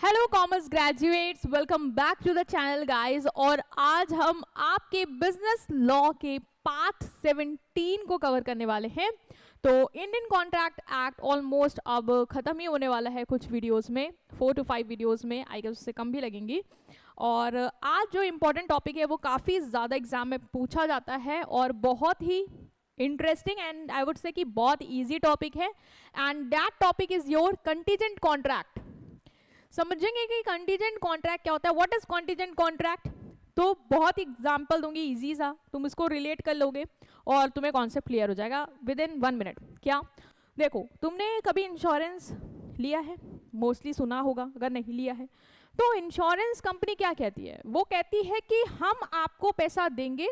Hello commerce graduates, welcome back to the channel guys. और आज हम आपके बिजनेस लॉ के पार्ट 17 को कवर करने वाले हैं। तो इंडियन कॉन्ट्रैक्ट एक्ट ऑलमोस्ट अब ख़त्म ही होने वाला है कुछ वीडियोस में, 4 to 5 वीडियोस में, आई गेस उससे कम भी लगेंगी। और आज जो इम्पोर्टेंट टॉपिक है वो काफ़ी ज़्यादा एग्जाम में पूछा जाता है और बहुत ही interesting and I would say कि बहुत ईजी टॉपिक है। And that topic is your contingent contract. समझेंगे कि कंटीजेंट कॉन्ट्रैक्ट क्या होता है, व्हाट इज कंटीजेंट कॉन्ट्रैक्ट। तो बहुत एग्जांपल दूंगी इजी सा, तुम इसको रिलेट कर लोगे और तुम्हें कॉन्सेप्ट क्लियर हो जाएगा विद इन 1 मिनट। क्या देखो, तुमने कभी इंश्योरेंस लिया है? मोस्टली सुना होगा, अगर नहीं लिया है तो इंश्योरेंस कंपनी क्या कहती है, वो कहती है कि हम आपको पैसा देंगे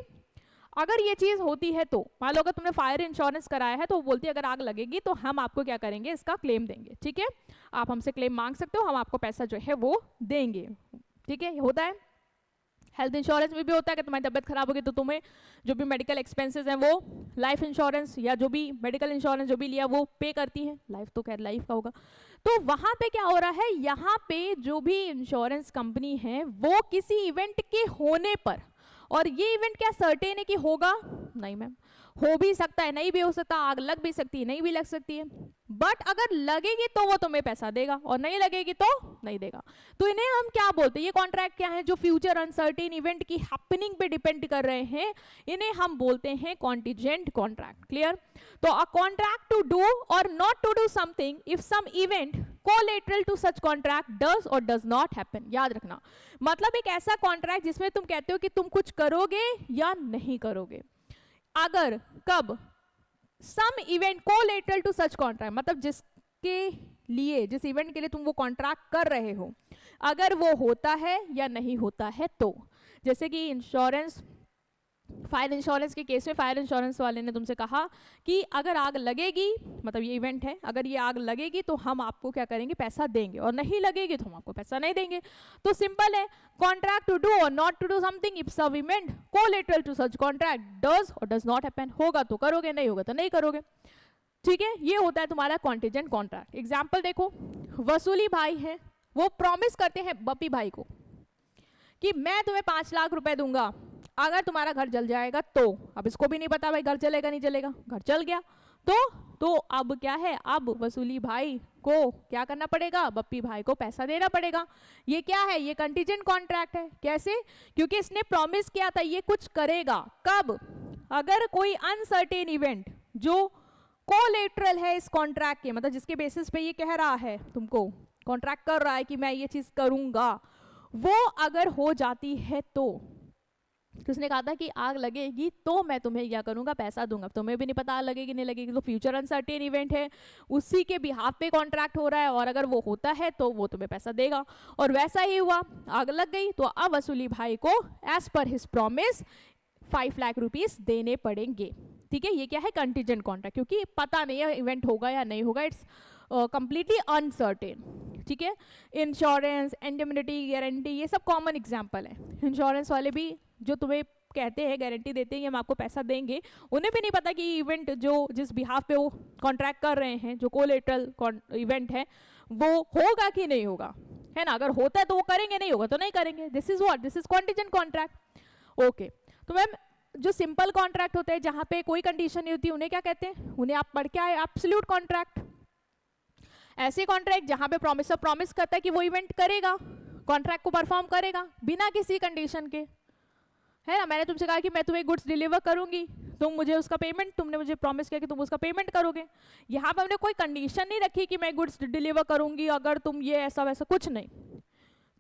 अगर ये चीज होती है। तो मान लो अगर तुमने फायर इंश्योरेंस कराया है तो वो बोलती है अगर आग लगेगी तो हम आपको क्या करेंगे, इसका क्लेम देंगे। ठीक है, आप हमसे क्लेम मांग सकते हो, हम आपको पैसा जो है वो देंगे। ठीक है, होता है। हेल्थ इंश्योरेंस में भी होता है कि तुम्हारी तबियत खराब होगी तो तुम्हें जो भी मेडिकल एक्सपेंसेस हैं वो लाइफ इंश्योरेंस या जो भी मेडिकल इंश्योरेंस जो भी लिया वो पे करती है। लाइफ तो खैर लाइफ का होगा। तो वहां पे क्या हो रहा है, यहाँ पे जो भी इंश्योरेंस कंपनी है वो किसी इवेंट के होने पर, और ये इवेंट क्या सर्टेन है कि होगा? नहीं मैम, हो भी सकता है, नहीं भी हो सकता, आग लग भी सकती है, नहीं भी लग सकती है। बट अगर लगेगी तो वो तुम्हें पैसा देगा और नहीं लगेगी तो नहीं देगा। तो इन्हें हम क्या बोलते हैं, ये कॉन्ट्रैक्ट क्या है जो फ्यूचर अनसर्टेन इवेंट की हैपनिंग पे डिपेंड कर रहे हैं, इन्हें हम बोलते हैं कॉन्टिजेंट कॉन्ट्रैक्ट। क्लियर? तो a contract to do or not to do something if some event collateral to such contract does or does not happen. याद रखना, मतलब एक ऐसा कॉन्ट्रैक्ट जिसमें तुम कहते हो कि तुम कुछ करोगे या नहीं करोगे। अगर कब some event collateral to such contract, मतलब जिसके लिए, जिस इवेंट के लिए तुम वो कॉन्ट्रैक्ट कर रहे हो, अगर वो होता है या नहीं होता है। तो जैसे कि इंश्योरेंस, फायर इंश्योरेंस के केस में फायर इंश्योरेंस वाले ने तुमसे कहा कि अगर आग लगेगी, मतलब ये इवेंट है, अगर ये आग लगेगी तो हम आपको क्या करेंगे, पैसा देंगे, और नहीं लगेगी तो हम आपको पैसा नहीं देंगे। तो सिंपल है, contract to do or not to do something if some event collateral to such contract does or does not happen. होगा तो करोगे, नहीं होगा तो नहीं करोगे। ठीक है, ये होता है तुम्हारा कॉन्टिजेंट कॉन्ट्रैक्ट। एग्जाम्पल देखो, वसूली भाई है, वो प्रॉमिस करते हैं बप्पी भाई को कि मैं तुम्हें 5 लाख रुपए दूंगा अगर तुम्हारा घर जल जाएगा तो। अब इसको भी नहीं पता भाई घर जलेगा नहीं जलेगा, घर जल गया तो अब क्या है, अब वसूली भाई को क्या करना पड़ेगा, बप्पी भाई को पैसा देना पड़ेगा। ये क्या है, ये कंटीजेंट कॉन्ट्रैक्ट है। कैसे? क्योंकि इसने प्रॉमिस किया था ये कुछ करेगा। कब? अगर कोई अनसर्टेन इवेंट जो कोलेटरल है इस कॉन्ट्रैक्ट के, मतलब जिसके बेसिस पे ये कह रहा है, तुमको कॉन्ट्रैक्ट कर रहा है कि मैं ये चीज करूंगा, वो अगर हो जाती है तो किसने कहा था कि आग लगेगी तो मैं तुम्हें क्या करूंगा, पैसा दूंगा। तुम्हें भी नहीं पता आग लगेगी नहीं लगेगी, तो फ्यूचर अनसर्टेन इवेंट है, उसी के बिहाफ पे कॉन्ट्रैक्ट हो रहा है, और अगर वो होता है तो वो तुम्हें पैसा देगा। और वैसा ही हुआ, आग लग गई तो अब वसूली भाई को as per his promise 5 lakh rupees देने पड़ेंगे। ठीक है, ये क्या है, कंटीजेंट कॉन्ट्रैक्ट, क्योंकि पता नहीं है इवेंट होगा या नहीं होगा, इट्स कंप्लीटली अनसर्टेन। ठीक है, इंश्योरेंस, इंडेमनिटी, गारंटी, ये सब कॉमन एग्जाम्पल है। इंश्योरेंस वाले भी जो तुम्हें कहते हैं, गारंटी देते हैं कि हम आपको पैसा देंगे, उन्हें भी नहीं पता कि इवेंट जो जिस बिहाफ पे वो कॉन्ट्रैक्ट कर रहे हैं, जो कोलेटरल इवेंट है, वो होगा कि नहीं होगा, है ना। अगर होता है तो वो करेंगे, नहीं होगा तो नहीं करेंगे। This is what, this is contingent contract. Okay, तो मैम जो सिंपल कॉन्ट्रैक्ट होते हैं जहां पे कोई कंडीशन नहीं होती, उन्हें क्या कहते हैं, उन्हें आप पढ़ के आए, एब्सोल्यूट कॉन्ट्रैक्ट। ऐसे कॉन्ट्रैक्ट जहां पे प्रॉमिसर प्रॉमिस करता है कि वो इवेंट करेगा, कॉन्ट्रैक्ट को परफॉर्म करेगा बिना किसी कंडीशन के, है ना। मैंने तुमसे कहा कि मैं तुम्हें गुड्स डिलीवर करूंगी, तुम मुझे उसका पेमेंट, तुमने मुझे प्रॉमिस किया कि तुम उसका पेमेंट करोगे। यहाँ पे हमने कोई कंडीशन नहीं रखी कि मैं गुड्स डिलीवर करूंगी अगर तुम ये ऐसा वैसा, कुछ नहीं।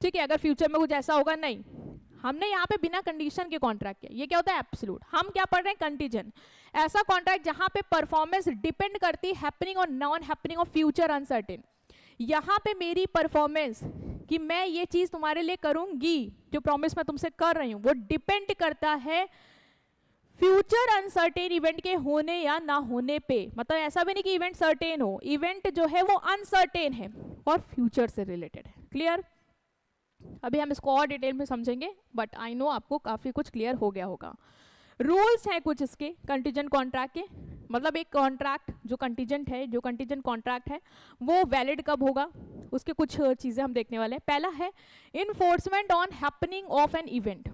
ठीक है, अगर फ्यूचर में कुछ ऐसा होगा, नहीं, हमने यहाँ पे बिना कंडीशन के कॉन्ट्रैक्ट किया। ये क्या होता है, एब्सोल्यूट। हम क्या पढ़ रहे हैं, कंटीजेंट। ऐसा कॉन्ट्रैक्ट जहां पे परफॉर्मेंस डिपेंड करती हैपनिंग और non happening of future uncertain. यहाँ पे मेरी परफॉर्मेंस कि मैं ये चीज तुम्हारे लिए करूंगी, जो प्रॉमिस मैं तुमसे कर रही हूं, वो डिपेंड करता है फ्यूचर अनसर्टेन इवेंट के होने या ना होने पे। मतलब ऐसा भी नहीं कि इवेंट सर्टेन हो, इवेंट जो है वो अनसर्टेन है और फ्यूचर से रिलेटेड है। क्लियर? अभी हम इसको और डिटेल में समझेंगे, बट आई नो आपको काफी कुछ क्लियर हो गया होगा। रूल्स हैं कुछ इसके कंटीजेंट कॉन्ट्रैक्ट के। मतलब एक कॉन्ट्रैक्ट जो कंटीजेंट है, जो कंटीजेंट कॉन्ट्रैक्ट है वो वैलिड कब होगा, उसके कुछ चीज़ें हम देखने वाले हैं। पहला है enforcement on happening of an event.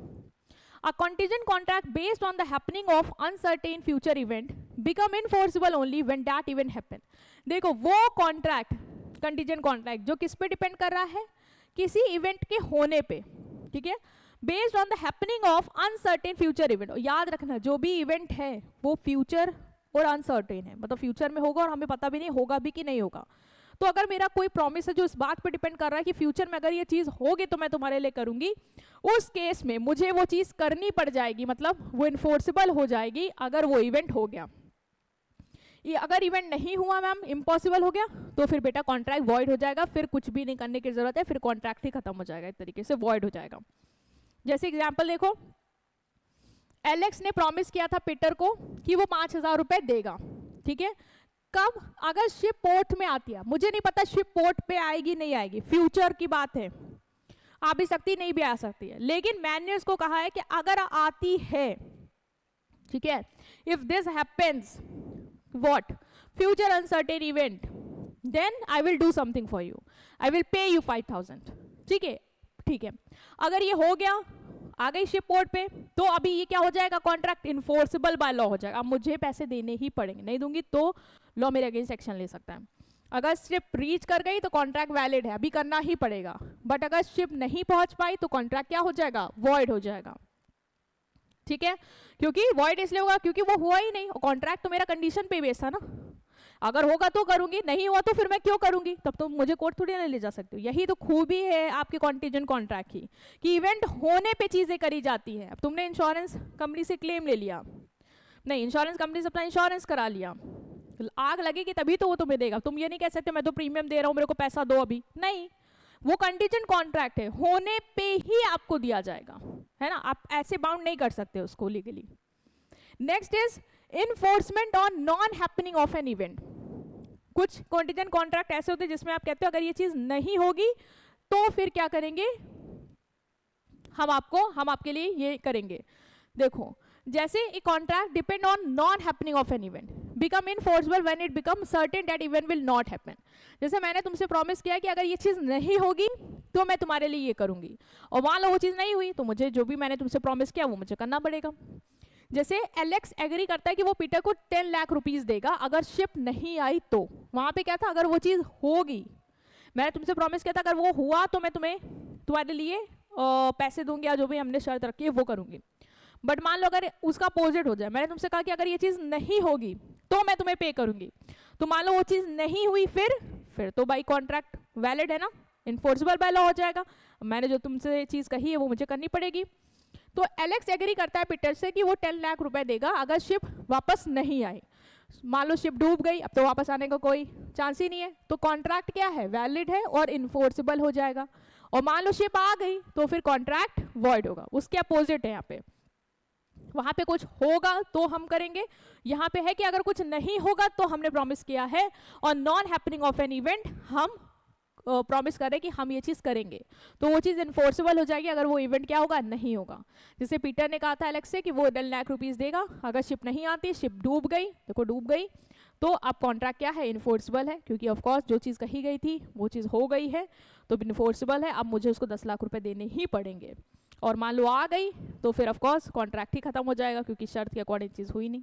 A contingent contract based on the happening of uncertain future event become enforceable only when that event happen। देखो वो कॉन्ट्रैक्ट, कंटीजेंट कॉन्ट्रैक्ट जो किस पे डिपेंड कर रहा है, किसी इवेंट के होने पे, ठीक है, based on the happening of uncertain future event. याद रखना जो भी इवेंट है वो फ्यूचर और अनसर्टेन है, मतलब फ्यूचर में होगा और हमें पता भी नहीं होगा भी कि नहीं होगा। तो अगर मेरा कोई प्रॉमिस है जो इस बात पे डिपेंड कर रहा है कि फ्यूचर में अगर ये चीज़ होगी तो मैं तुम्हारे लिए करूंगी, उस केस में मुझे वो चीज़ करनी पड़ जाएगी, मतलब वो इन्फोर्सेबल हो जाएगी अगर वो इवेंट हो गया। ये अगर इवेंट नहीं हुआ मैम, इम्पॉसिबल हो गया, तो फिर बेटा कॉन्ट्रैक्ट वॉइड हो जाएगा, फिर कुछ भी नहीं करने की जरूरत है, फिर कॉन्ट्रैक्ट ही खत्म हो जाएगा, एक तरीके से वॉइड हो जाएगा। जैसे एग्जाम्पल देखो, एलेक्स ने प्रॉमिस किया था पीटर को कि वो 5,000 रुपए देगा, ठीक है, कब, अगर शिप पोर्ट में आती है, मुझे नहीं पता शिप पोर्ट पे आएगी नहीं आएगी, फ्यूचर की बात है, आ भी सकती नहीं भी आ सकती है, लेकिन मैंने उसको कहा है कि अगर आती है, ठीक है, if this happens what, future uncertain event, then I will do something for you, I will pay you 5,000, ठीक है, ठीक है। अगर ये हो गया, आ गई शिप पोर्ट पे, तो अभी ये क्या हो जाएगा, कॉन्ट्रैक्ट इन्फोर्सेबल बाय लॉ हो जाएगा। अब मुझे पैसे देने ही पड़ेंगे, नहीं दूंगी तो लॉ मेरे अगेंस्ट एक्शन ले सकता है। अगर शिप रीच कर गई तो कॉन्ट्रैक्ट वैलिड है, अभी करना ही पड़ेगा, बट अगर शिप नहीं पहुंच पाई तो कॉन्ट्रैक्ट क्या हो जाएगा, वॉइड हो जाएगा, ठीक है। क्योंकि वॉइड इसलिए होगा क्योंकि वो हुआ ही नहीं, कॉन्ट्रैक्ट तो मेरा कंडीशन पे बेस था ना, अगर होगा तो करूंगी, नहीं हुआ तो फिर मैं क्यों करूंगी, तब तो मुझे कोर्ट थोड़ी ना ले जा सकती हूँ। यही तो खूबी है आपके कॉन्टीजेंट कॉन्ट्रैक्ट की, कि इवेंट होने पे चीजें करी जाती है। अब तुमने इंश्योरेंस कंपनी से क्लेम ले लिया, नहीं इंश्योरेंस कंपनी से अपना इंश्योरेंस करा लिया, आग लगेगी तभी तो वो तुम्हें देगा, तुम ये नहीं कह सकते मैं तो प्रीमियम दे रहा हूँ मेरे को पैसा दो अभी, नहीं, वो कंटीजेंट कॉन्ट्रैक्ट है, होने पे ही आपको दिया जाएगा, है ना, आप ऐसे बाउंड नहीं कर सकते उसको legally. Next is enforcement on non happening of an event. कुछ कंटीजेंट कॉन्ट्रैक्ट ऐसे होते हैं जिसमें आप कहते हो अगर ये चीज नहीं होगी तो फिर क्या करेंगे, हम आपके लिए ये करेंगे। देखो जैसे a contract depend on non happening of an event become enforceable when it become certain that event will not happen. जैसे मैंने तुमसे प्रॉमिस किया कि अगर ये चीज नहीं होगी तो मैं तुम्हारे लिए ये करूंगी, और मान लो वो चीज नहीं हुई तो मुझे जो भी मैंने तुमसे प्रॉमिस किया वो मुझे करना पड़ेगा। जैसे एलेक्स एग्री करता है कि वो पीटर को 10 लाख रुपीस देगा अगर शिप नहीं आई, तो वहां पे क्या था, अगर वो चीज होगी, मैंने तुमसे प्रॉमिस किया था अगर वो हुआ तो मैं तुम्हारे लिए पैसे दूंगी या जो भी हमने शर्त रखी है वो करूंगी। बट मान लो अगर उसका अपोजिट हो जाए, मैंने तुमसे कहा कि अगर ये चीज नहीं होगी तो मैं तुम्हें पे करूंगी, तो मान लो वो चीज नहीं हुई, फिर तो बाई कॉन्ट्रैक्ट वैलिड है ना, इन्फोर्सेबल बाय लॉ हो जाएगा, मैंने जो तुमसे चीज कही है वो मुझे करनी पड़ेगी। तो एलेक्स एग्री करता है पीटर से कि वो 10 लाख रुपए देगा अगर शिप वापस नहीं आई। मान लो शिप डूब गई, अब तो वापस आने का कोई चांस ही नहीं है, तो कॉन्ट्रैक्ट क्या है, वैलिड है और इन्फोर्सेबल हो जाएगा। और मान लो शिप आ गई तो फिर कॉन्ट्रैक्ट वॉइड होगा, उसके अपोजिट है यहाँ पे, वहां पे कुछ होगा तो हम करेंगे, यहाँ पे है कि अगर कुछ नहीं होगा तो हमने प्रॉमिस किया है, और non happening of an event हम प्रॉमिस करें कि हम ये चीज करेंगे, तो वो चीज इन्फोर्सेबल हो जाएगी अगर वो इवेंट क्या होगा, नहीं होगा। जैसे पीटर ने कहा था एलेक्स से कि वो 10 लाख रुपीस देगा अगर शिप नहीं आती, शिप डूब गई, देखो डूब गई, तो अब कॉन्ट्रैक्ट क्या है, इन्फोर्सेबल है, क्योंकि ऑफकोर्स जो चीज़ कही गई थी वो चीज़ हो गई है तो इन्फोर्सेबल है, अब मुझे उसको 10 लाख रुपए देने ही पड़ेंगे। और मान लो आ गई तो फिर ऑफकोर्स कॉन्ट्रैक्ट ही खत्म हो जाएगा क्योंकि शर्त के अकॉर्डिंग चीज़ हुई नहीं।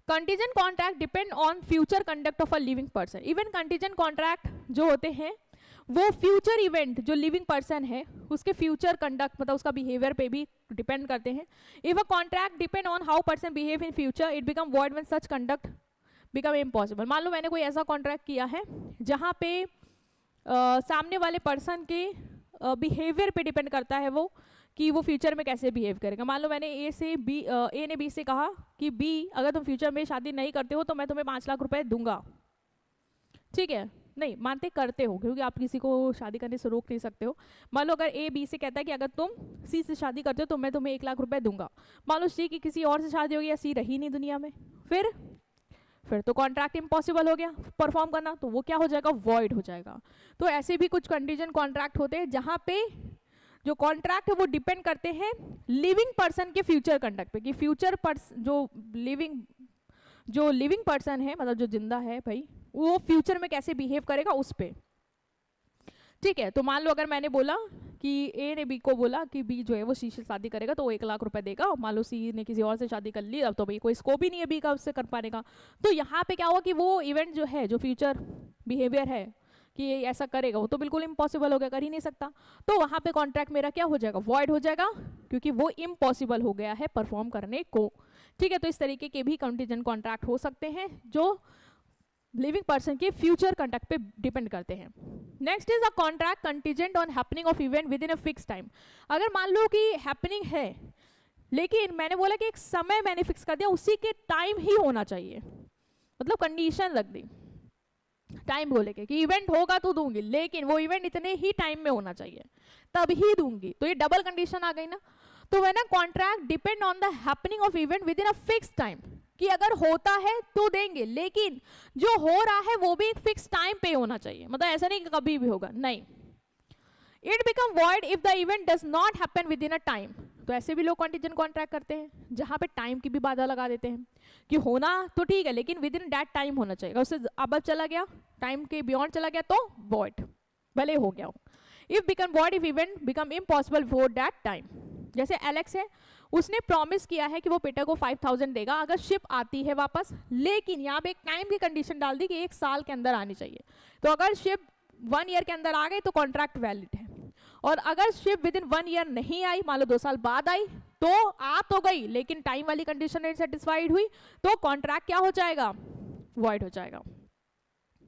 Contingent contract depend on future conduct of a living person. Even contingent contract जो होते हैं वो फ्यूचर इवेंट जो लिविंग पर्सन है उसके फ्यूचर कंडक्ट मतलब उसका बिहेवियर पे भी डिपेंड करते हैं। If a contract depend on how person behave in future it become void when such conduct become impossible. मान लो मैंने कोई ऐसा कॉन्ट्रैक्ट किया है जहाँ पे सामने वाले पर्सन के बिहेवियर पे डिपेंड करता है वो कि वो फ्यूचर में कैसे बिहेव करेगा। मान लो मैंने ए ने बी से कहा कि बी अगर तुम फ्यूचर में शादी नहीं करते हो तो मैं तुम्हें 5 लाख रुपए दूंगा, ठीक है, नहीं मानते करते हो क्योंकि आप किसी को शादी करने से रोक नहीं सकते हो। मान लो अगर ए बी से कहता है कि अगर तुम सी से शादी करते हो तो मैं तुम्हें 1 लाख रुपए दूंगा। मान लो सी की किसी और से शादी होगी या सी रही नहीं दुनिया में, फिर तो कॉन्ट्रैक्ट इम्पॉसिबल हो गया परफॉर्म करना, तो वो क्या हो जाएगा, वॉइड हो जाएगा। तो ऐसे भी कुछ कंडीशन कॉन्ट्रैक्ट होते हैं जहाँ पे जो कॉन्ट्रैक्ट है वो डिपेंड करते हैं लिविंग पर्सन के फ्यूचर कंडक्ट पे, कि फ्यूचर जो लिविंग जो लिविंग पर्सन है, मतलब जो जिंदा है भाई, वो फ्यूचर में कैसे बिहेव करेगा उस पे। ठीक है, तो मान लो अगर मैंने बोला कि ए ने बी को बोला कि बी जो है वो सी से शादी करेगा तो वो 1 लाख रुपए देगा, और मान लो सी ने किसी और से शादी कर ली, अब तो भाई कोई स्कोप ही नहीं है बी का उससे कर पाने का। तो यहाँ पे क्या हुआ कि वो इवेंट जो है, जो फ्यूचर बिहेवियर है कि ये ऐसा करेगा, वो तो बिल्कुल इम्पॉसिबल हो गया, कर ही नहीं सकता। तो वहाँ पे कॉन्ट्रैक्ट मेरा क्या हो जाएगा, वॉइड हो जाएगा, क्योंकि वो इम्पॉसिबल हो गया है परफॉर्म करने को। ठीक है, तो इस तरीके के भी कंटीजेंट कॉन्ट्रैक्ट हो सकते हैं जो लिविंग पर्सन के फ्यूचर कंडक्ट पे डिपेंड करते हैं। Next is a contract contingent on happening of event with in a fix time. अगर मान लो कि हैपनिंग है, लेकिन मैंने बोला कि एक समय मैंने फिक्स कर दिया, उसी के टाइम ही होना चाहिए, मतलब कंडीशन रख दी टाइम को लेके कि इवेंट होगा तो दूंगी, लेकिन वो इवेंट इतने ही टाइम में होना चाहिए तब ही दूंगी, तो ये डबल कंडीशन आ गई ना। तो वह ना contract depend on the happening of event with in a fix time, कि अगर होता है तो देंगे, लेकिन जो हो रहा है वो भी एक फिक्स टाइम पे होना चाहिए, मतलब ऐसा नहीं कि कभी भी होगा, नहीं। It become void if the event does not happen with in a time. तो ऐसे भी लोग कॉन्टीजेंट कॉन्ट्रैक्ट करते हैं जहां पे टाइम की भी बाधा लगा देते हैं कि होना तो ठीक है लेकिन विद इन दैट टाइम होना चाहिए, उससे अब चला गया, टाइम के बियॉन्ड चला गया तो वॉइड, भले हो गया हो। If become void if event become impossible before that time. जैसे एलेक्स है, उसने प्रॉमिस किया है कि वो पीटर को 5000 देगा अगर शिप आती है वापस, लेकिन यहाँ पे एक टाइम की कंडीशन डाल दी कि 1 साल के अंदर आनी चाहिए। तो अगर शिप 1 ईयर के अंदर आ गई तो कॉन्ट्रैक्ट वैलिड है, और अगर शिप विद इन 1 ईयर नहीं आई, मान लो 2 साल बाद आई, तो आ तो गई लेकिन टाइम वाली कंडीशन नहीं सेटिस्फाइड हुई, तो कॉन्ट्रैक्ट क्या हो जाएगा, वॉइड हो जाएगा।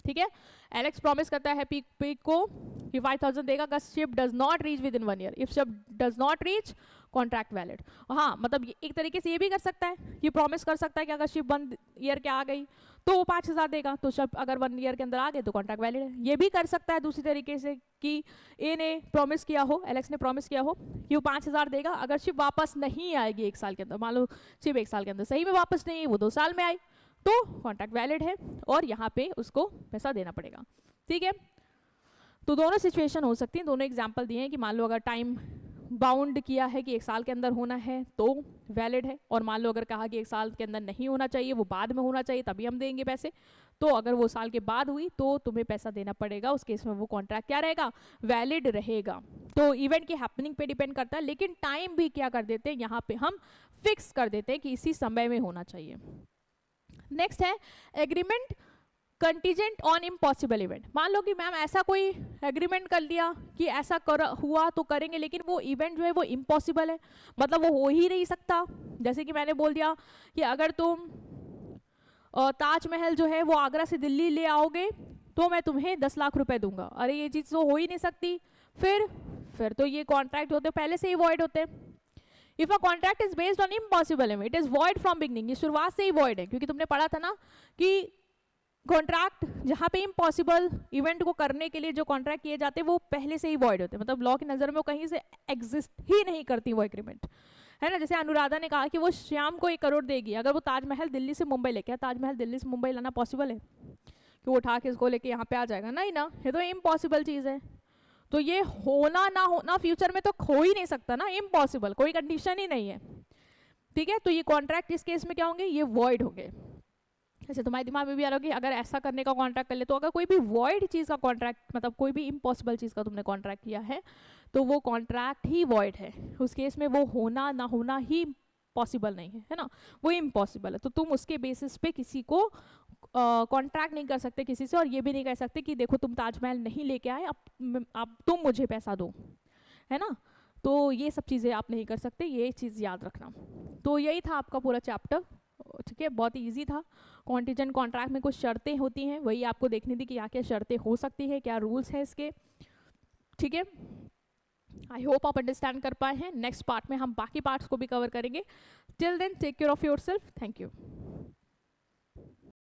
ठीक है, एलेक्स प्रॉमिस करता है पी को कि 5000 देगा अगर ship does not reach with in 1 year, if ship does not reach contract valid. हाँ, मतलब एक तरीके से ये भी कर सकता है, ये प्रॉमिस कर सकता है कि अगर शिप 1 ईयर के आ गई तो वो 5000 देगा, तो शिप अगर 1 ईयर के अंदर आ गए तो कॉन्ट्रैक्ट वैलिड है। ये भी कर सकता है दूसरी तरीके से कि ए ने प्रॉमिस किया हो, एलेक्स ने प्रॉमिस किया हो कि वो 5000 देगा अगर शिप वापस नहीं आएगी 1 साल के अंदर, मान लो शिप 1 साल के अंदर सही में वापस नहीं आई, वो 2 साल में आई, तो कॉन्ट्रैक्ट वैलिड है और यहाँ पे उसको पैसा देना पड़ेगा। ठीक है, तो दोनों सिचुएशन हो सकती हैं, दोनों एग्जाम्पल दिए हैं कि मान लो अगर टाइम बाउंड किया है कि 1 साल के अंदर होना है तो वैलिड है, और मान लो अगर कहा कि 1 साल के अंदर नहीं होना चाहिए, वो बाद में होना चाहिए तभी हम देंगे पैसे, तो अगर वो साल के बाद हुई तो तुम्हें पैसा देना पड़ेगा, उस केस में वो कॉन्ट्रैक्ट क्या रहेगा, वैलिड रहेगा। तो इवेंट की हैपनिंग पे डिपेंड करता है, लेकिन टाइम भी क्या कर देते हैं यहाँ पे हम फिक्स कर देते हैं कि इसी समय में होना चाहिए। नेक्स्ट है agreement contingent on impossible event. मान लो कि मैम ऐसा कोई एग्रीमेंट कर लिया कि ऐसा हुआ तो करेंगे, लेकिन वो इवेंट जो है वो इम्पॉसिबल है, मतलब वो हो ही नहीं सकता। जैसे कि मैंने बोल दिया कि अगर तुम ताजमहल जो है वो आगरा से दिल्ली ले आओगे तो मैं तुम्हें 10 लाख रुपए दूंगा, अरे ये चीज़ तो हो ही नहीं सकती, फिर तो ये कॉन्ट्रैक्ट होते पहले से ही वॉइड होते। If a contract is based on impossible event it is void from beginning, ये शुरुआत से ही वॉइड है, क्योंकि तुमने पढ़ा था ना कि कॉन्ट्रैक्ट जहाँ पे इम्पॉसिबल इवेंट को करने के लिए जो कॉन्ट्रैक्ट किए जाते हैं वो पहले से ही वॉइड होते हैं, मतलब लॉ की नज़र में वो कहीं से एग्जिस्ट ही नहीं करती वो एग्रीमेंट, है ना। जैसे अनुराधा ने कहा कि वो श्याम को 1 करोड़ देगी अगर वो ताजमहल दिल्ली से मुंबई लेके आए, ताजमहल दिल्ली से मुंबई लाना पॉसिबल है कि वो उठा के इसको लेके यहाँ पे आ जाएगा, नहीं ना, ये तो इम्पॉसिबल चीज़ है। तो ये होना ना होना फ्यूचर में तो हो ही नहीं सकता ना, इम्पॉसिबल, कोई कंडीशन ही नहीं है। ठीक है, तो ये कॉन्ट्रैक्ट इस केस में क्या होंगे, ये वॉइड हो गए। ऐसे तुम्हारे दिमाग में भी आ रहा है कि अगर ऐसा करने का कॉन्ट्रैक्ट कर ले, तो अगर कोई भी वॉइड चीज़ का कॉन्ट्रैक्ट, मतलब कोई भी इम्पॉसिबल चीज़ का तुमने कॉन्ट्रैक्ट किया है तो वो कॉन्ट्रैक्ट ही वॉइड है, उस केस में वो होना ना होना ही पॉसिबल नहीं है ना, वो इम्पॉसिबल है। तो तुम उसके बेसिस पे किसी को कॉन्ट्रैक्ट नहीं कर सकते किसी से, और ये भी नहीं कह सकते कि देखो तुम ताजमहल नहीं लेके आए, अब तुम मुझे पैसा दो, है ना। तो ये सब चीज़ें आप नहीं कर सकते, ये चीज़ याद रखना। तो यही था आपका पूरा चैप्टर, ठीक है, बहुत ही ईजी था। कॉन्टीजेंट कॉन्ट्रैक्ट में कुछ शर्तें होती हैं, वही आपको देखनी थी कि क्या क्या शर्तें हो सकती है, क्या रूल्स हैं इसके, ठीक है। आई होप आप अंडरस्टैंड कर पाए हैं। नेक्स्ट पार्ट में हम बाकी पार्ट्स को भी कवर करेंगे। Till then take care of yourself, thank you.